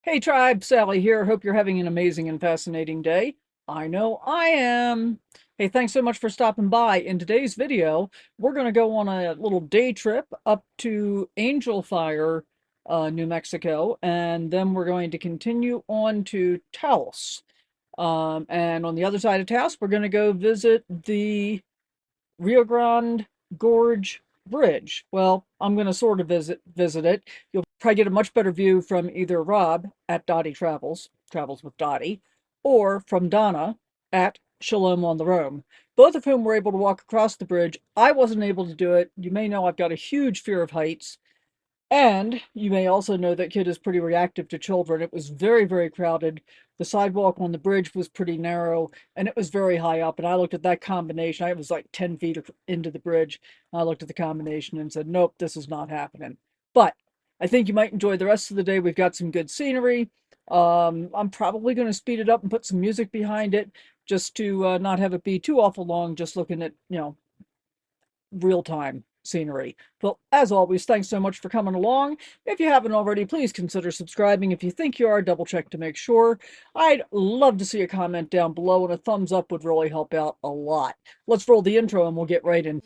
Hey tribe, Sally here. Hope you're having an amazing and fascinating day. I know I am. Hey, thanks so much for stopping by. In today's video, we're going to go on a little day trip up to Angel Fire, New Mexico, and then we're going to continue on to Taos. And on the other side of Taos, we're going to go visit the Rio Grande Gorge Bridge. Well, I'm going to sort of visit it. You'll probably get a much better view from either Rob at Dottie Travels with Dottie, or from Donna at Shalom on the Roam, both of whom were able to walk across the bridge. I wasn't able to do it. You may know I've got a huge fear of heights. And you may also know that kid is pretty reactive to children. It was very, very crowded. The sidewalk on the bridge was pretty narrow and it was very high up. And I looked at that combination. I was like 10 feet into the bridge. I looked at the combination and said, nope, this is not happening. But I think you might enjoy the rest of the day. We've got some good scenery. I'm probably going to speed it up and put some music behind it just to not have it be too awful long, just looking at, real-time scenery. Well, as always, thanks so much for coming along. If you haven't already, please consider subscribing. If you think you are, double check to make sure. I'd love to see a comment down below, and a thumbs up would really help out a lot. Let's roll the intro and we'll get right in.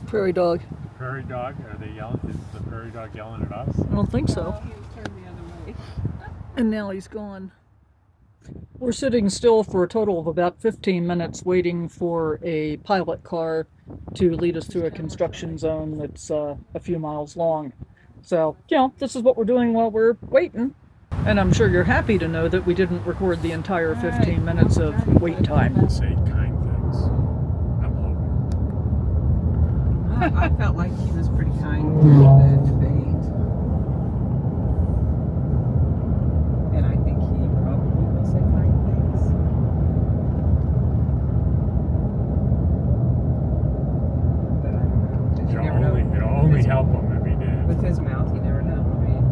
Prairie dog. Prairie dog? Are they yelling? Is the prairie dog yelling at us? I don't think so. He was turned the other way. And now he's gone. We're sitting still for a total of about 15 minutes waiting for a pilot car to lead us through a construction zone that's a few miles long. So, this is what we're doing while we're waiting. And I'm sure you're happy to know that we didn't record the entire 15 minutes of wait time. Say kind things. I'm hoping. I felt like he was pretty kind during the debate. And I think he probably will say kind things. But I don't know. 'Cause you never know. It'll only help him if he did. With his mouth, you never know, right?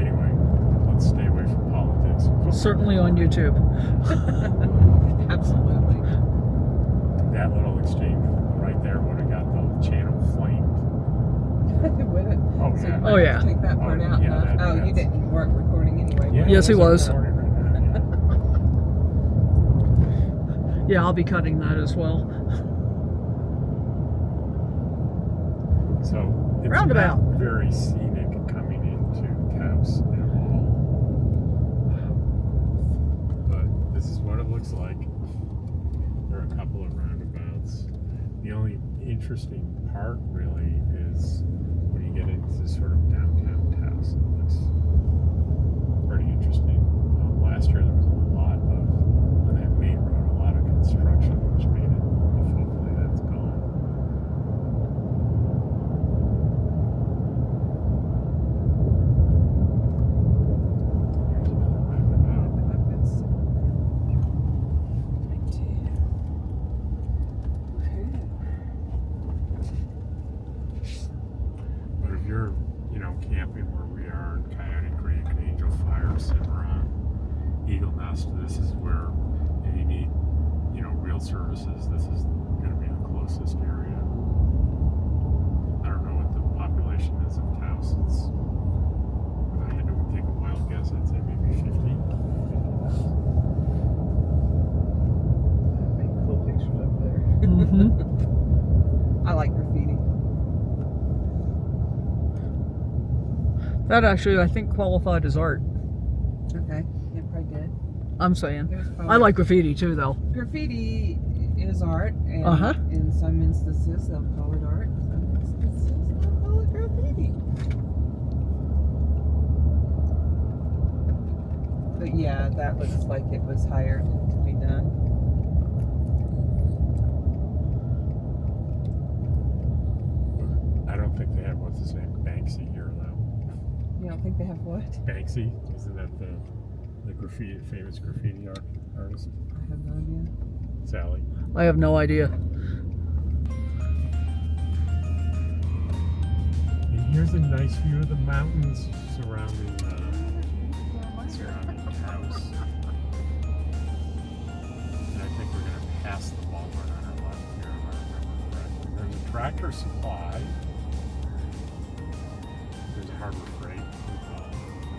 Anyway, let's stay away from politics. Certainly on YouTube. Absolutely. That little exchange right there would have got the channel flamed. Would it? Oh, So yeah. you might Oh, have yeah. to take that part out, yeah, huh? that- You weren't recording anyway. Yeah, were you? Yes, he was. recording right now, Yeah, I'll be cutting that as well. yeah. So it's Roundabout. not very scenic coming into Taos at all. But this is what it looks like. There are a couple of roundabouts. The only interesting part really is when you get into sort of downtown Taos. It looks pretty interesting. Last year there was a lot of, on that main road, a lot of construction which made it, hopefully that's gone. Here's another roundabout. I've been sitting But if you're, camping where we are in Coyote Creek, Angel Fire, Cimarron, Eagle Nest, this is where, if you need, real services, this is going to be the closest area. I don't know what the population is of Taos. It's, if I had to take a wild guess, I'd say maybe 50. Make cool pictures up there. Mm-hmm. I like graffiti. That actually, I think, qualified as art. Okay, it probably did. I'm saying. It was I probably- like graffiti too, though. graffiti is art, and Uh-huh. in some instances they'll call it art. In some instances they'll call it graffiti. But yeah, that looks like it was hired to be done. I don't think they have, what's his name, Banksy here, though. You don't think they have what? Banksy? Isn't that the famous graffiti artist? I have no idea. Sally? I have no idea. And here's a nice view of the mountains surrounding Tractor Supply. There's Harbor Freight.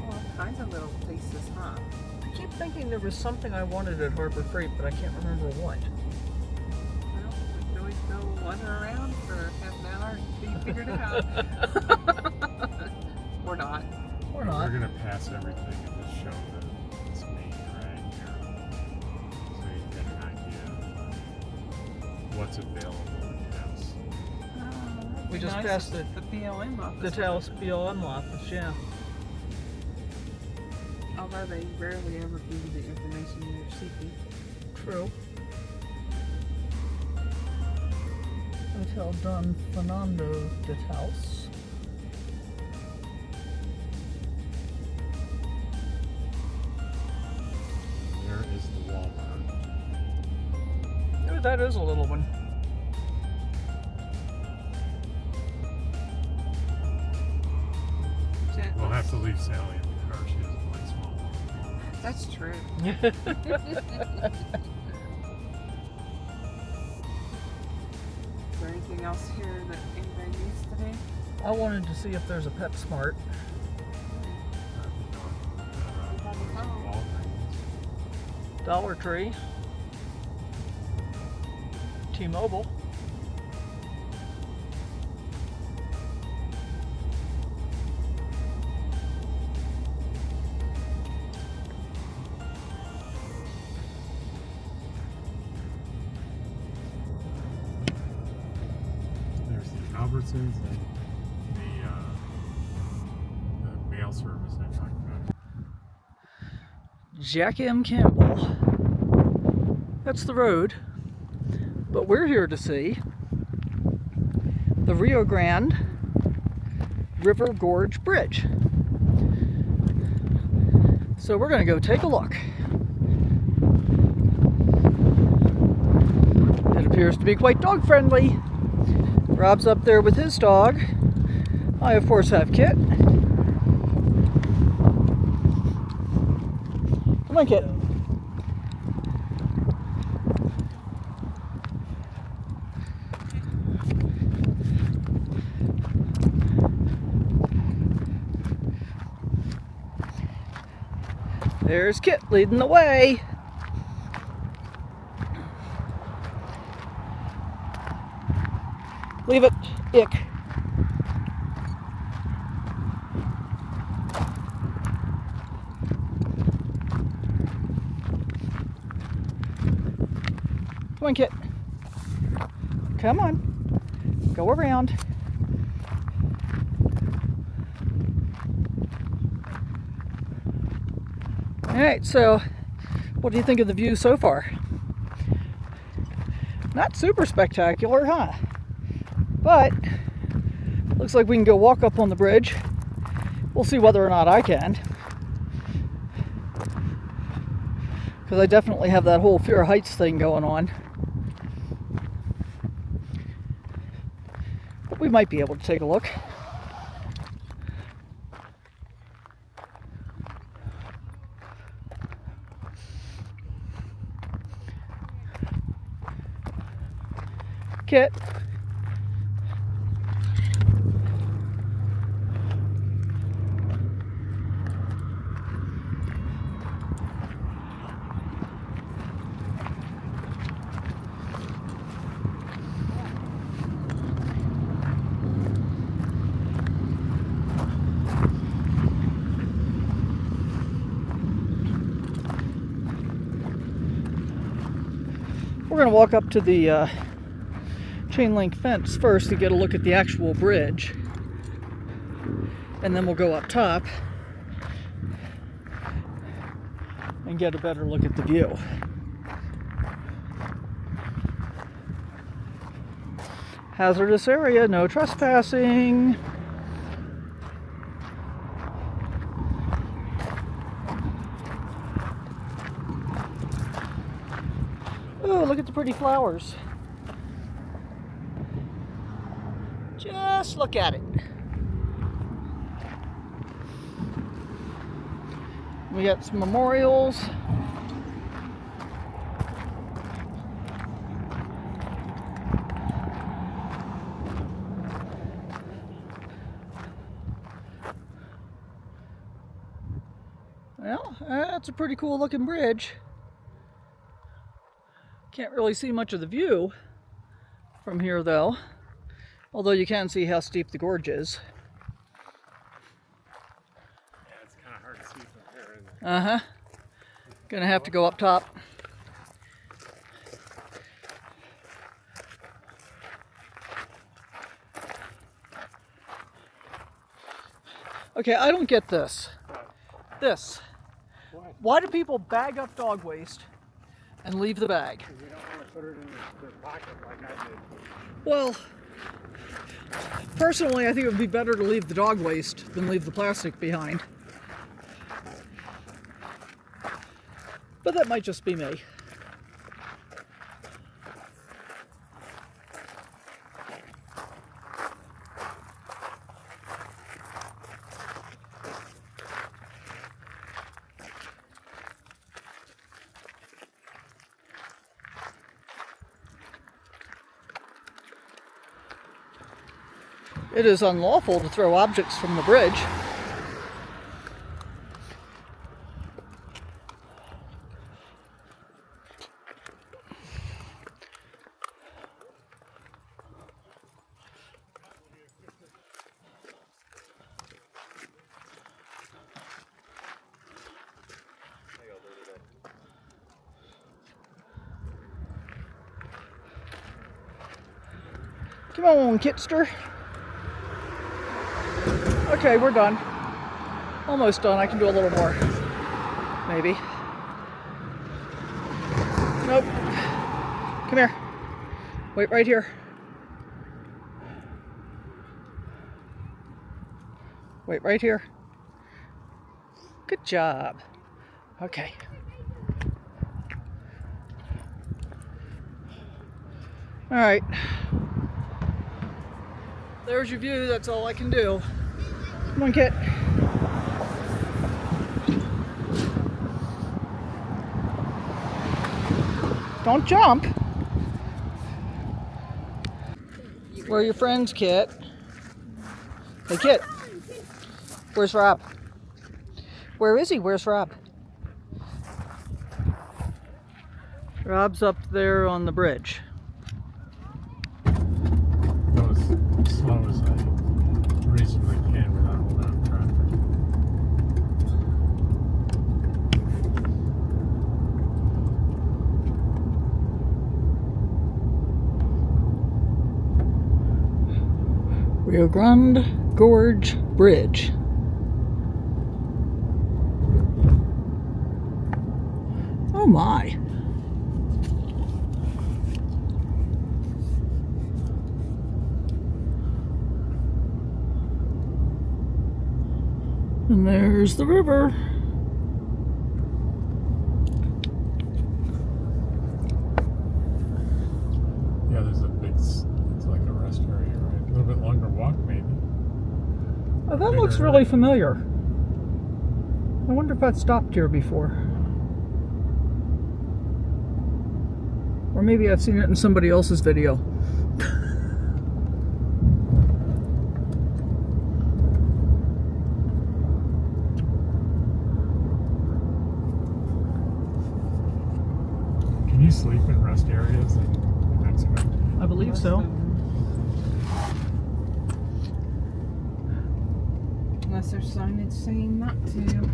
All kinds of little places, huh? I keep thinking there was something I wanted at Harbor Freight, but I can't remember what. Well, we can always go wander around for half an hour until you figure it out. Or not. Or We're not. gonna pass everything and just show this main drag here, so you get an idea of what's available in Taos. We Be just nice passed if the BLM office. The Taos BLM office, yeah. Although they rarely ever give you the information you're seeking. True. Hotel Don Fernando de Taos. There is the Walmart. Oh, that is a little one. We'll have to leave Sally in the car. She doesn't like small ones. That's true. Is there anything else here that anybody needs today? I wanted to see if there's a PetSmart. Walgreens. Dollar Tree. T-Mobile. There's the Albertsons and the mail service I talked about. Jack M. Campbell. That's the road. But we're here to see the Rio Grande River Gorge Bridge. So we're going to go take a look. It appears to be quite dog friendly. Rob's up there with his dog. I of course have Kit. Come on, Kit. There's Kit leading the way. Leave it, Ick. Come on, Kit. Come on. Go around. Alright, so what do you think of the view so far? Not super spectacular, huh? But looks like we can go walk up on the bridge. We'll see whether or not I can. Because I definitely have that whole fear of heights thing going on. But we might be able to take a look. Kit. We're going to walk up to the chain link fence first to get a look at the actual bridge, and then we'll go up top and get a better look at the view. Hazardous area, no trespassing. Oh, look at the pretty flowers. Just look at it. We got some memorials. Well, that's a pretty cool looking bridge. Can't really see much of the view from here though, although you can see how steep the gorge is. Yeah, it's kind of hard to see from here, isn't it? Uh-huh. Gonna have to go up top. Okay, I don't get this. This. What? Why do people bag up dog waste and leave the bag? Because you don't want to put it in their pocket like I did. Well, personally, I think it would be better to leave the dog waste than leave the plastic behind. But that might just be me. It is unlawful to throw objects from the bridge. Come on, Kitster. Okay, we're done. Almost done. I can do a little more. Maybe. Nope. Come here. Wait right here. Wait right here. Good job. Okay. All right. There's your view. That's all I can do. Come on, Kit. Don't jump. Where are your friends, Kit? Hey, Kit. Where's Rob? Where is he? Where's Rob? Rob's up there on the bridge. Go as slow as I reasonably can without holding on to traffic. Rio Grande Gorge Bridge. Oh my. And there's the river. Yeah, there's a big, it's like a rest area, right? A little bit longer walk, maybe. Oh, that looks really familiar. I wonder if I've stopped here before. Or maybe I've seen it in somebody else's video. Can you sleep in rest areas in Mexico? I believe so. Unless there's signage saying not to.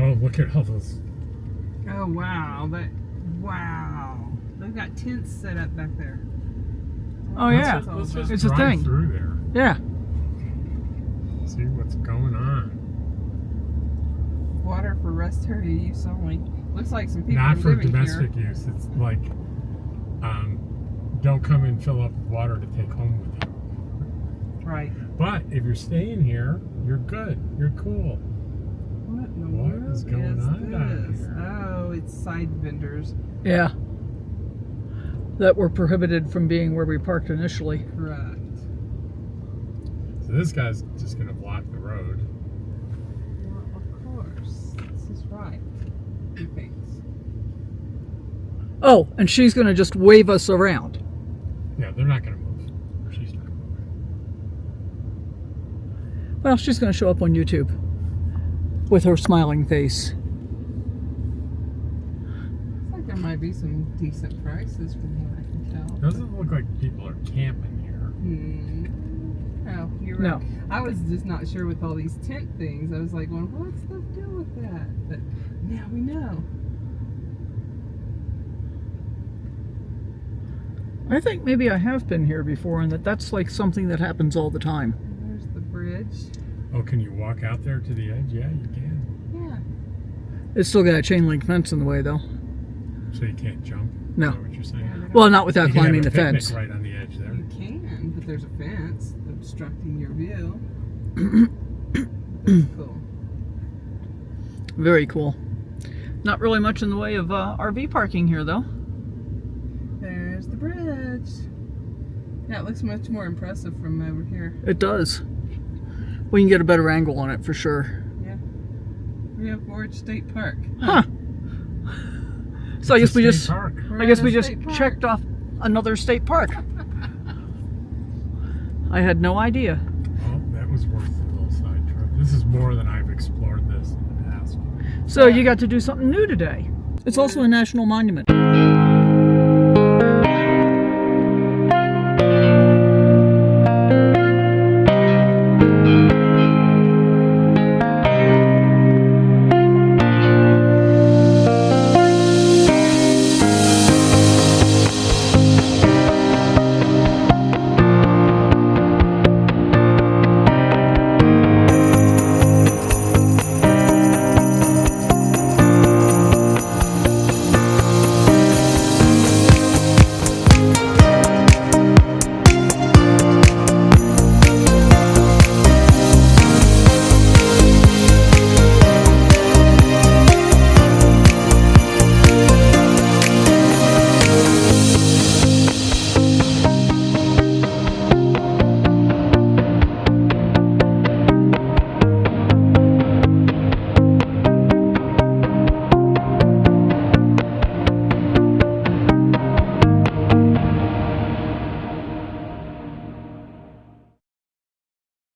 Oh, look at all those. Oh wow, wow. They've got tents set up back there. Oh yeah, Let's just it's a drive thing. through there. Yeah. See what's going on. Water for rest area use only. Looks like some people Not are for living domestic here. use. It's like, don't come and fill up with water to take home with you. Right. But if you're staying here, you're good. You're cool. What in the What world is going on down this? here? Oh, it's side vendors. Yeah. That were prohibited from being where we parked initially. Correct. So this guy's just going to block the road. Well, of course. This is right. He thinks. Oh, and she's going to just wave us around. Yeah, they're not going to move. She's not moving. Well, she's going to show up on YouTube with her smiling face. Looks like there might be some decent prices from what I can tell. Doesn't look like people are camping here. Oh, you're No. right. I was just not sure with all these tent things. I was like, well, what's the deal with that? But now we know. I think maybe I have been here before, and that's like something that happens all the time. And there's the bridge. Oh, can you walk out there to the edge? Yeah, you can. Yeah. It's still got a chain link fence in the way, though. So you can't jump? No. Is that what you're saying? Well, not without You can have climbing a the picnic fence. right on the edge there. You can, but there's a fence obstructing your view. That's cool. Very cool. Not really much in the way of RV parking here, though. There's the bridge. Yeah, it looks much more impressive from over here. It does. We can get a better angle on it for sure. Yeah. Rio Gorge State Park. Huh. So I guess we just Park. We're I guess at a we just state park. checked off another state park. I had no idea. Oh, that was worth the little side trip. This is more than I've explored this in the past. So you got to do something new today. It's also a national monument.